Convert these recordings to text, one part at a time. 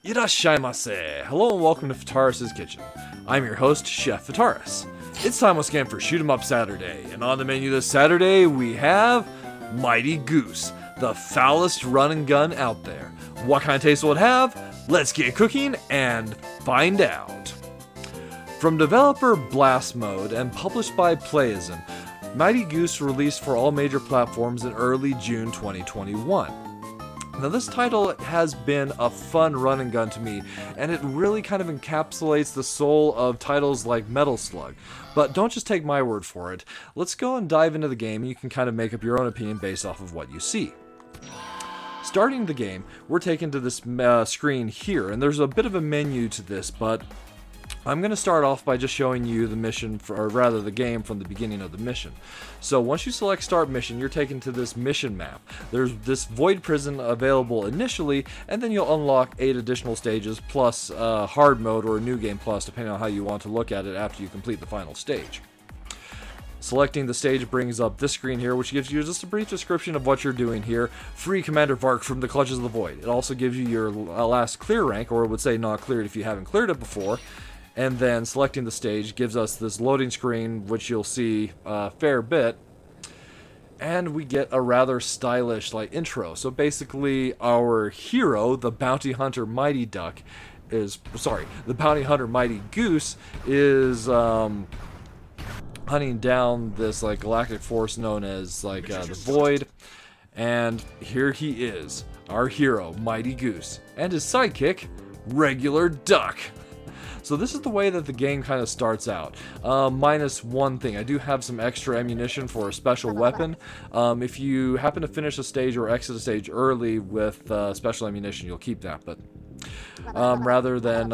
Irashaimase! Hello and welcome to Fataris' Kitchen. I'm your host, Chef Fataris. It's time once again for Shoot 'em Up Saturday, and on the menu this Saturday we have Mighty Goose, the foulest run and gun out there. What kind of taste will it have? Let's get cooking and find out. From developer Blast Mode and published by Playism, Mighty Goose released for all major platforms in early June 2021. Now this title has been a fun run and gun to me, and it really kind of encapsulates the soul of titles like Metal Slug. But don't just take my word for it. Let's go and dive into the game, and you can kind of make up your own opinion based off of what you see. Starting the game, we're taken to this screen here, and there's a bit of a menu to this, but I'm going to start off by just showing you the mission, or rather the game from the beginning of the mission. So once you select Start Mission, you're taken to this mission map. There's this Void Prison available initially, and then you'll unlock 8 additional stages, plus Hard Mode or New Game Plus, depending on how you want to look at it after you complete the final stage. Selecting the stage brings up this screen here, which gives you just a brief description of what you're doing here. Free Commander Vark from the clutches of the Void. It also gives you your last clear rank, or it would say not cleared if you haven't cleared it before. And then selecting the stage gives us this loading screen, which you'll see a fair bit. And we get a rather stylish intro. So basically our hero, the bounty hunter Mighty Duck, the bounty hunter Mighty Goose is hunting down this galactic force known as the Void. And here he is, our hero, Mighty Goose, and his sidekick, Regular Duck. So this is the way that the game kind of starts out, minus one thing. I do have some extra ammunition for a special weapon. If you happen to finish a stage or exit a stage early with special ammunition, you'll keep that. But rather than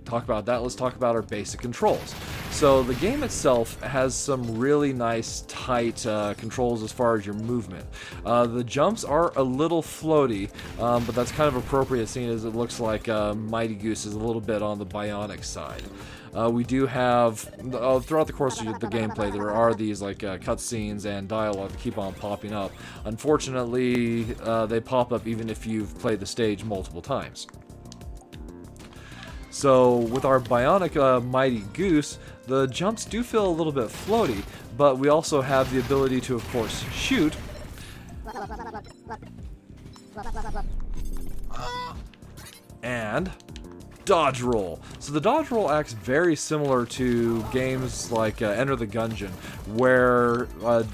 talk about that, let's talk about our basic controls. So the game itself has some really nice tight controls as far as your movement. The jumps are a little floaty, but that's kind of appropriate seeing as it looks like Mighty Goose is a little bit on the bionic side. We do have, throughout the course of the gameplay, there are these cutscenes and dialogue that keep on popping up. Unfortunately, they pop up even if you've played the stage multiple times. So with our bionic Mighty Goose, the jumps do feel a little bit floaty, but we also have the ability to, of course, shoot. And dodge roll. So the dodge roll acts very similar to games like Enter the Gungeon, where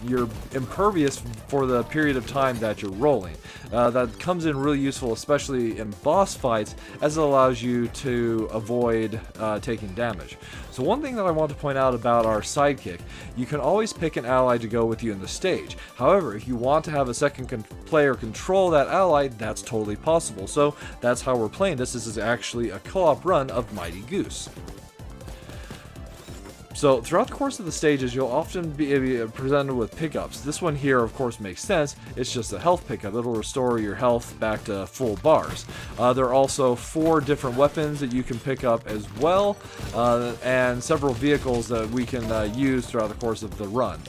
you're impervious for the period of time that you're rolling. That comes in really useful, especially in boss fights, as it allows you to avoid taking damage. So one thing that I want to point out about our sidekick, you can always pick an ally to go with you in the stage. However, if you want to have a second player control that ally, that's totally possible. So that's how we're playing this. This is actually a co-op run of Mighty Goose. So throughout the course of the stages, you'll often be presented with pickups. This one here, of course, makes sense. It's just a health pickup. It'll restore your health back to full bars. There are also 4 different weapons that you can pick up as well, and several vehicles that we can use throughout the course of the run.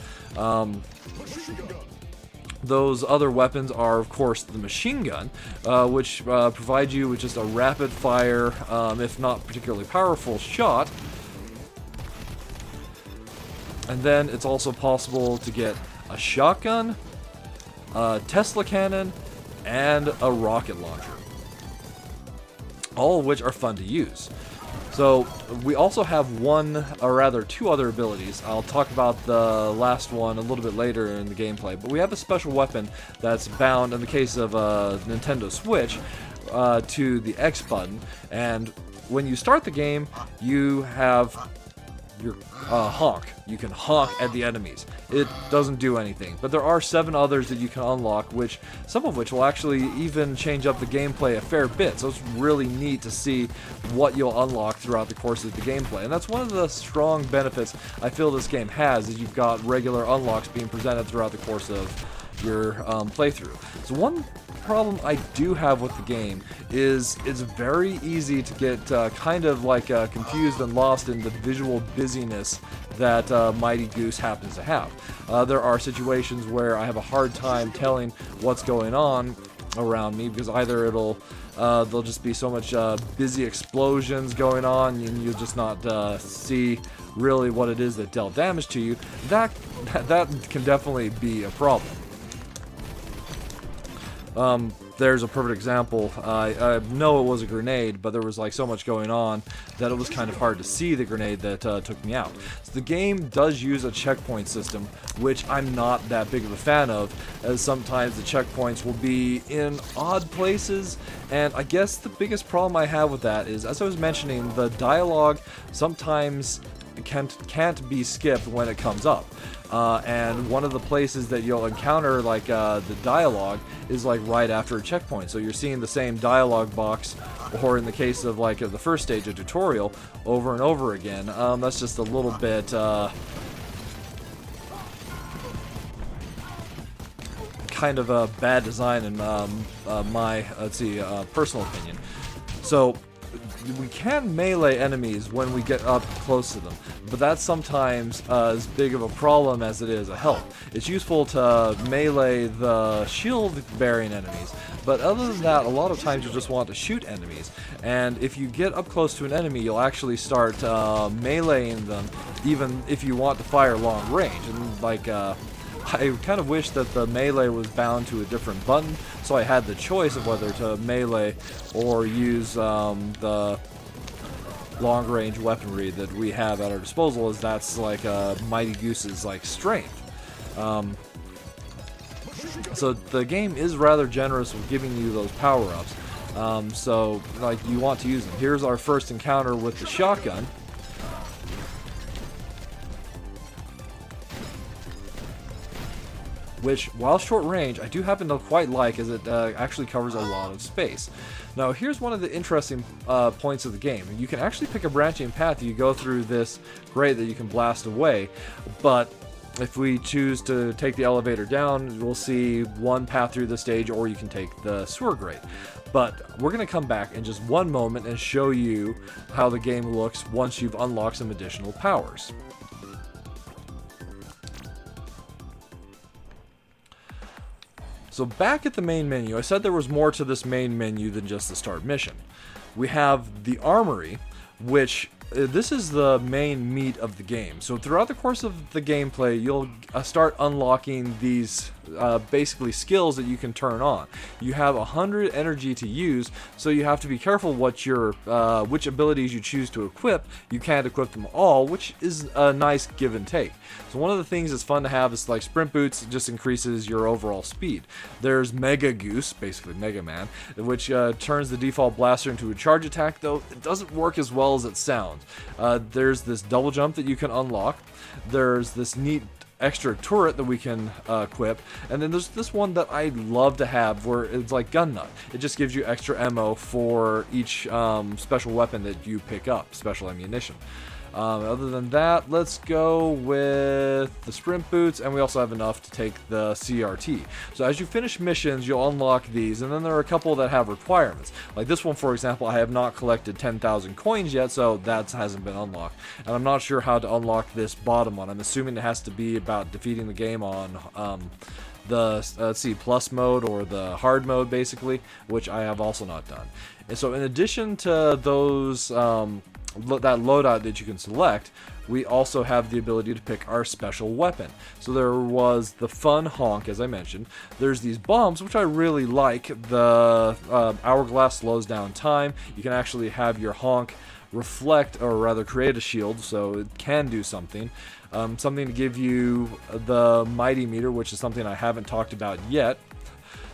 Those other weapons are, of course, the machine gun, which provides you with just a rapid fire, if not particularly powerful shot. And then it's also possible to get a shotgun, a Tesla cannon, and a rocket launcher. All of which are fun to use. So we also have 2 other abilities. I'll talk about the last one a little bit later in the gameplay. But we have a special weapon that's bound, in the case of Nintendo Switch, to the X button. And when you start the game, you have your honk. You can honk at the enemies. It doesn't do anything, but there are 7 others that you can unlock, some of which will actually even change up the gameplay a fair bit. So it's really neat to see what you'll unlock throughout the course of the gameplay, and that's one of the strong benefits I feel this game has, is you've got regular unlocks being presented throughout the course of your playthrough. So one problem I do have with the game is it's very easy to get confused and lost in the visual busyness that Mighty Goose happens to have. There are situations where I have a hard time telling what's going on around me, because either it'll There'll just be so much busy explosions going on, and you'll just not see really what it is that dealt damage to you. That can definitely be a problem. There's a perfect example. I know it was a grenade, but there was like so much going on that it was kind of hard to see the grenade that took me out. So the game does use a checkpoint system, which I'm not that big of a fan of, as sometimes the checkpoints will be in odd places, and I guess the biggest problem I have with that is, as I was mentioning, the dialogue sometimes can't be skipped when it comes up. And one of the places that you'll encounter like the dialogue is like right after a checkpoint, so you're seeing the same dialogue box, or in the case of like the first stage of tutorial, over and over again. That's just a little bit kind of a bad design in my personal opinion. So we can melee enemies when we get up close to them, but that's sometimes as big of a problem as it is a help. It's useful to melee the shield-bearing enemies, but other than that, a lot of times you just want to shoot enemies, and if you get up close to an enemy, you'll actually start meleeing them, even if you want to fire long range. And like I kind of wish that the melee was bound to a different button, so I had the choice of whether to melee or use the long-range weaponry that we have at our disposal, as that's like Mighty Goose's like strength. So the game is rather generous with giving you those power-ups. So like you want to use them. Here's our first encounter with the shotgun. Which, while short range, I do happen to quite like, as it actually covers a lot of space. Now, here's one of the interesting points of the game. You can actually pick a branching path. You go through this grate that you can blast away, but if we choose to take the elevator down, we'll see one path through the stage, or you can take the sewer grate. But we're going to come back in just one moment and show you how the game looks once you've unlocked some additional powers. So back at the main menu, I said there was more to this main menu than just the start mission. We have the Armory, which this is the main meat of the game. So throughout the course of the gameplay, you'll start unlocking these basically skills that you can turn on. You have 100 energy to use, so you have to be careful what your which abilities you choose to equip. You can't equip them all, which is a nice give and take. So one of the things that's fun to have is like sprint boots. It just increases your overall speed. There's Mega Goose, basically Mega Man, which turns the default blaster into a charge attack, though it doesn't work as well as it sounds. There's this double jump that you can unlock. There's this neat extra turret that we can equip, and then there's this one that I love to have where it's like gun nut. It just gives you extra ammo for each special weapon that you pick up, special ammunition. Other than that, let's go with the sprint boots, and we also have enough to take the CRT. So as you finish missions, you'll unlock these, and then there are a couple that have requirements. Like this one, for example, I have not collected 10,000 coins yet, so that hasn't been unlocked. And I'm not sure how to unlock this bottom one. I'm assuming it has to be about defeating the game on the plus mode, or the hard mode basically, which I have also not done. And so in addition to those that loadout that you can select, we also have the ability to pick our special weapon. So there was the fun honk, as I mentioned. There's these bombs, which I really like. The hourglass slows down time. You can actually have your honk reflect, or rather create a shield, so it can do something. Something to give you the mighty meter, which is something I haven't talked about yet.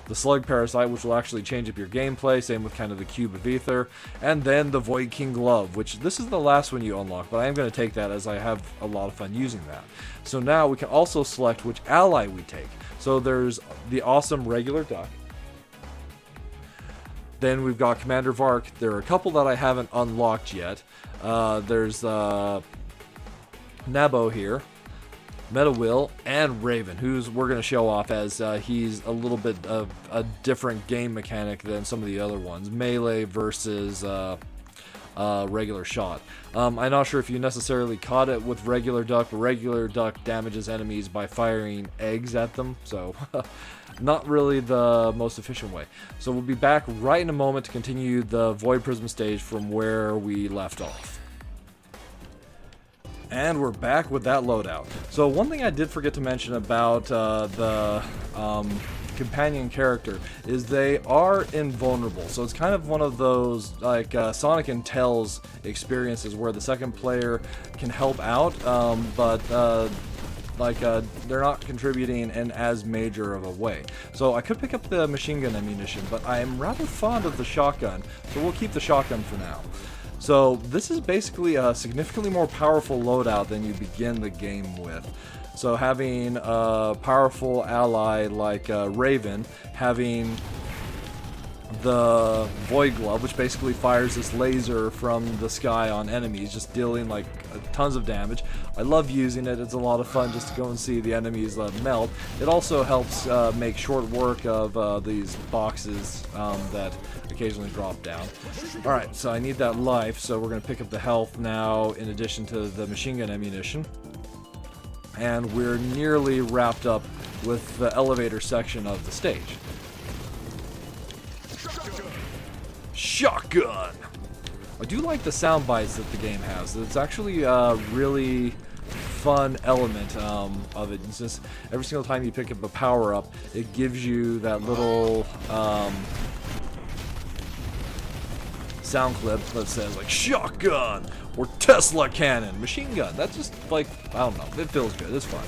The slug parasite, which will actually change up your gameplay, same with kind of the cube of ether, and then the Void King glove, which this is the last one you unlock, but I am going to take that as I have a lot of fun using that. So now we can also select which ally we take. So there's the awesome regular duck. Then we've got Commander Vark. There are a couple that I haven't unlocked yet. There's Nabo here, Metawill, and Raven, who's we're going to show off as he's a little bit of a different game mechanic than some of the other ones. Melee versus regular shot. I'm not sure if you necessarily caught it with regular duck, but regular duck damages enemies by firing eggs at them, so not really the most efficient way. So we'll be back right in a moment to continue the Void Prism stage from where we left off. And we're back with that loadout. So one thing I did forget to mention about the companion character is they are invulnerable. So it's kind of one of those like Sonic and Tails experiences where the second player can help out, but they're not contributing in as major of a way. So I could pick up the machine gun ammunition, but I am rather fond of the shotgun, so we'll keep the shotgun for now. So this is basically a significantly more powerful loadout than you begin the game with. So having a powerful ally like Raven, having the Void Glove, which basically fires this laser from the sky on enemies, just dealing like tons of damage. I love using it. It's a lot of fun just to go and see the enemies melt. It also helps make short work of these boxes that occasionally drop down. Alright, so I need that life, so we're going to pick up the health now in addition to the machine gun ammunition. And we're nearly wrapped up with the elevator section of the stage. Shotgun! I do like the sound bites that the game has. It's actually a really fun element of it. It's just every single time you pick up a power-up, it gives you that little sound clip that says like shotgun or Tesla cannon, machine gun. That's just like, I don't know, it feels good, it's fun.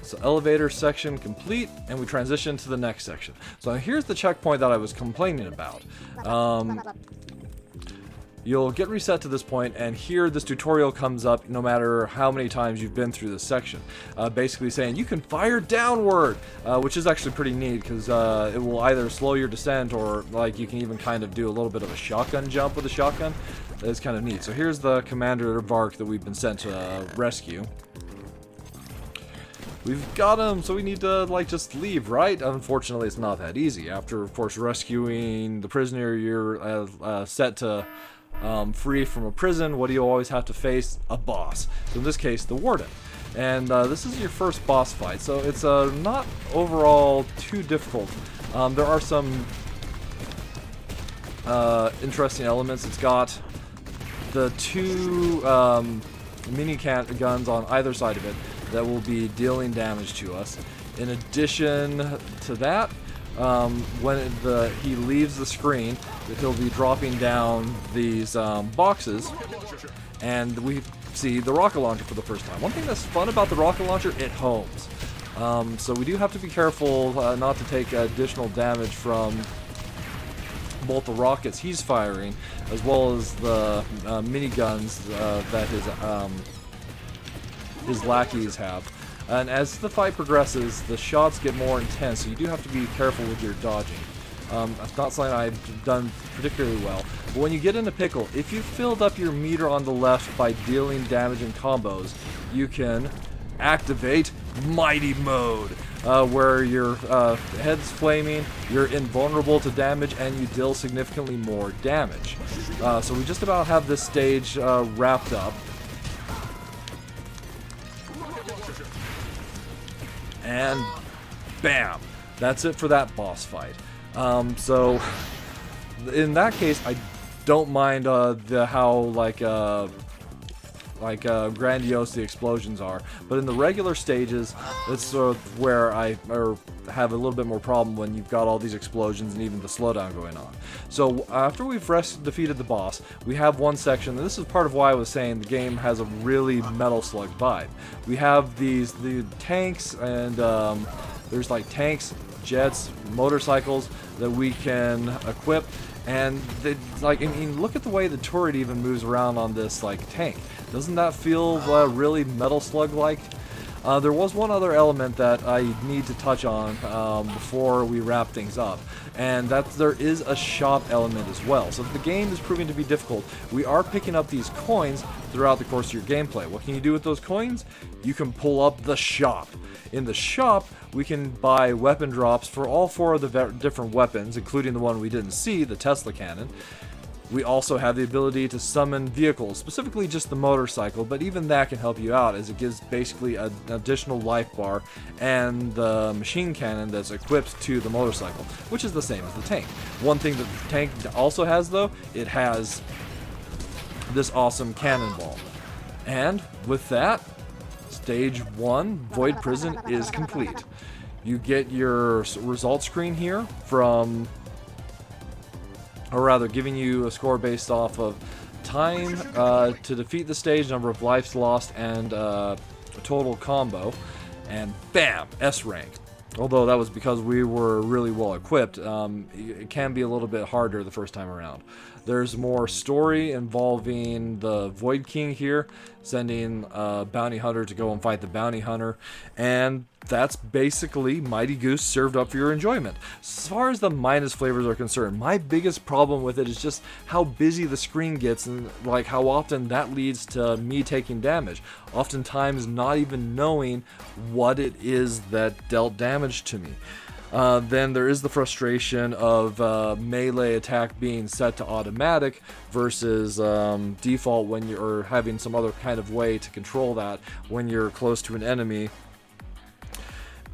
So elevator section complete, and we transition to the next section. So here's the checkpoint that I was complaining about. You'll get reset to this point, and here this tutorial comes up no matter how many times you've been through this section. Basically saying you can fire downward, which is actually pretty neat because it will either slow your descent or like you can even kind of do a little bit of a shotgun jump with a shotgun. That's kind of neat. So here's the Commander Vark that we've been sent to rescue. We've got him, so we need to, like, just leave, right? Unfortunately, it's not that easy. After, of course, rescuing the prisoner, you're set to free from a prison. What do you always have to face? A boss. So in this case, the Warden. And this is your first boss fight, so it's not overall too difficult. There are some interesting elements. It's got the two mini guns on either side of it that will be dealing damage to us. In addition to that, when he leaves the screen, he'll be dropping down these boxes, and we see the rocket launcher for the first time. One thing that's fun about the rocket launcher, it homes. So we do have to be careful not to take additional damage from both the rockets he's firing, as well as the miniguns that his lackeys have. And as the fight progresses, the shots get more intense, so you do have to be careful with your dodging. That's not something I've done particularly well. But when you get in a pickle, if you filled up your meter on the left by dealing damage in combos, you can activate Mighty Mode, where your head's flaming, you're invulnerable to damage, and you deal significantly more damage. So we just about have this stage wrapped up. And bam, that's it for that boss fight. So in that case, I don't mind how grandiose the explosions are, but in the regular stages, it's sort of where I have a little bit more problem when you've got all these explosions and even the slowdown going on. So after we've defeated the boss, we have one section, and this is part of why I was saying the game has a really Metal Slug vibe. We have the tanks, and there's like tanks, jets, motorcycles that we can equip. And look at the way the turret even moves around on this tank. Doesn't that feel really Metal Slug-like? There was one other element that I need to touch on before we wrap things up, and that there is a shop element as well. So if the game is proving to be difficult, we are picking up these coins throughout the course of your gameplay. What can you do with those coins? You can pull up the shop. In the shop, we can buy weapon drops for all 4 of the different weapons, including the one we didn't see, the Tesla cannon. We also have the ability to summon vehicles, specifically just the motorcycle, but even that can help you out as it gives basically an additional life bar and the machine cannon that's equipped to the motorcycle, which is the same as the tank. One thing that the tank also has, though, it has this awesome cannonball. And with that, Stage 1, Void Prison, is complete. You get your result screen here from, or rather giving you a score based off of time to defeat the stage, number of lives lost, and total combo. And bam, S rank. Although that was because we were really well equipped, it can be a little bit harder the first time around. There's more story involving the Void King here, sending a bounty hunter to go and fight the bounty hunter, and that's basically Mighty Goose served up for your enjoyment. As far as the minus flavors are concerned, my biggest problem with it is just how busy the screen gets and like how often that leads to me taking damage. Oftentimes not even knowing what it is that dealt damage to me. Then there is the frustration of melee attack being set to automatic versus default when you're having some other kind of way to control that when you're close to an enemy.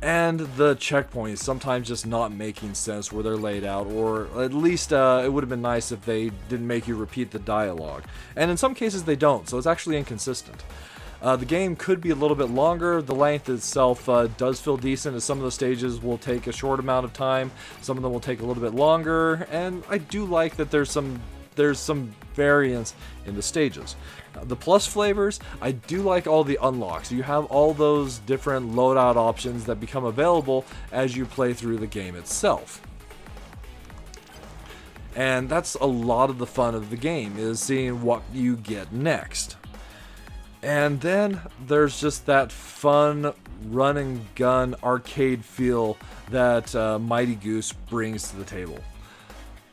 And the checkpoints sometimes just not making sense where they're laid out, or at least it would have been nice if they didn't make you repeat the dialogue. And in some cases they don't, so it's actually inconsistent. The game could be a little bit longer. The length itself does feel decent, as some of the stages will take a short amount of time, some of them will take a little bit longer, and I do like that there's some variance in the stages. The plus flavors, I do like all the unlocks. You have all those different loadout options that become available as you play through the game itself. And that's a lot of the fun of the game, is seeing what you get next. And then there's just that fun run and gun arcade feel that Mighty Goose brings to the table.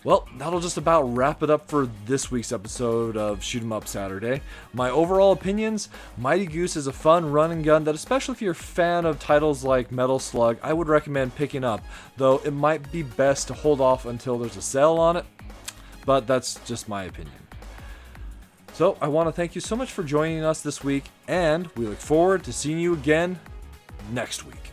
Well, that'll just about wrap it up for this week's episode of Shoot 'em Up Saturday. My overall opinions, Mighty Goose is a fun run and gun that, especially if you're a fan of titles like Metal Slug, I would recommend picking up, though it might be best to hold off until there's a sale on it, but that's just my opinion. So I want to thank you so much for joining us this week, and we look forward to seeing you again next week.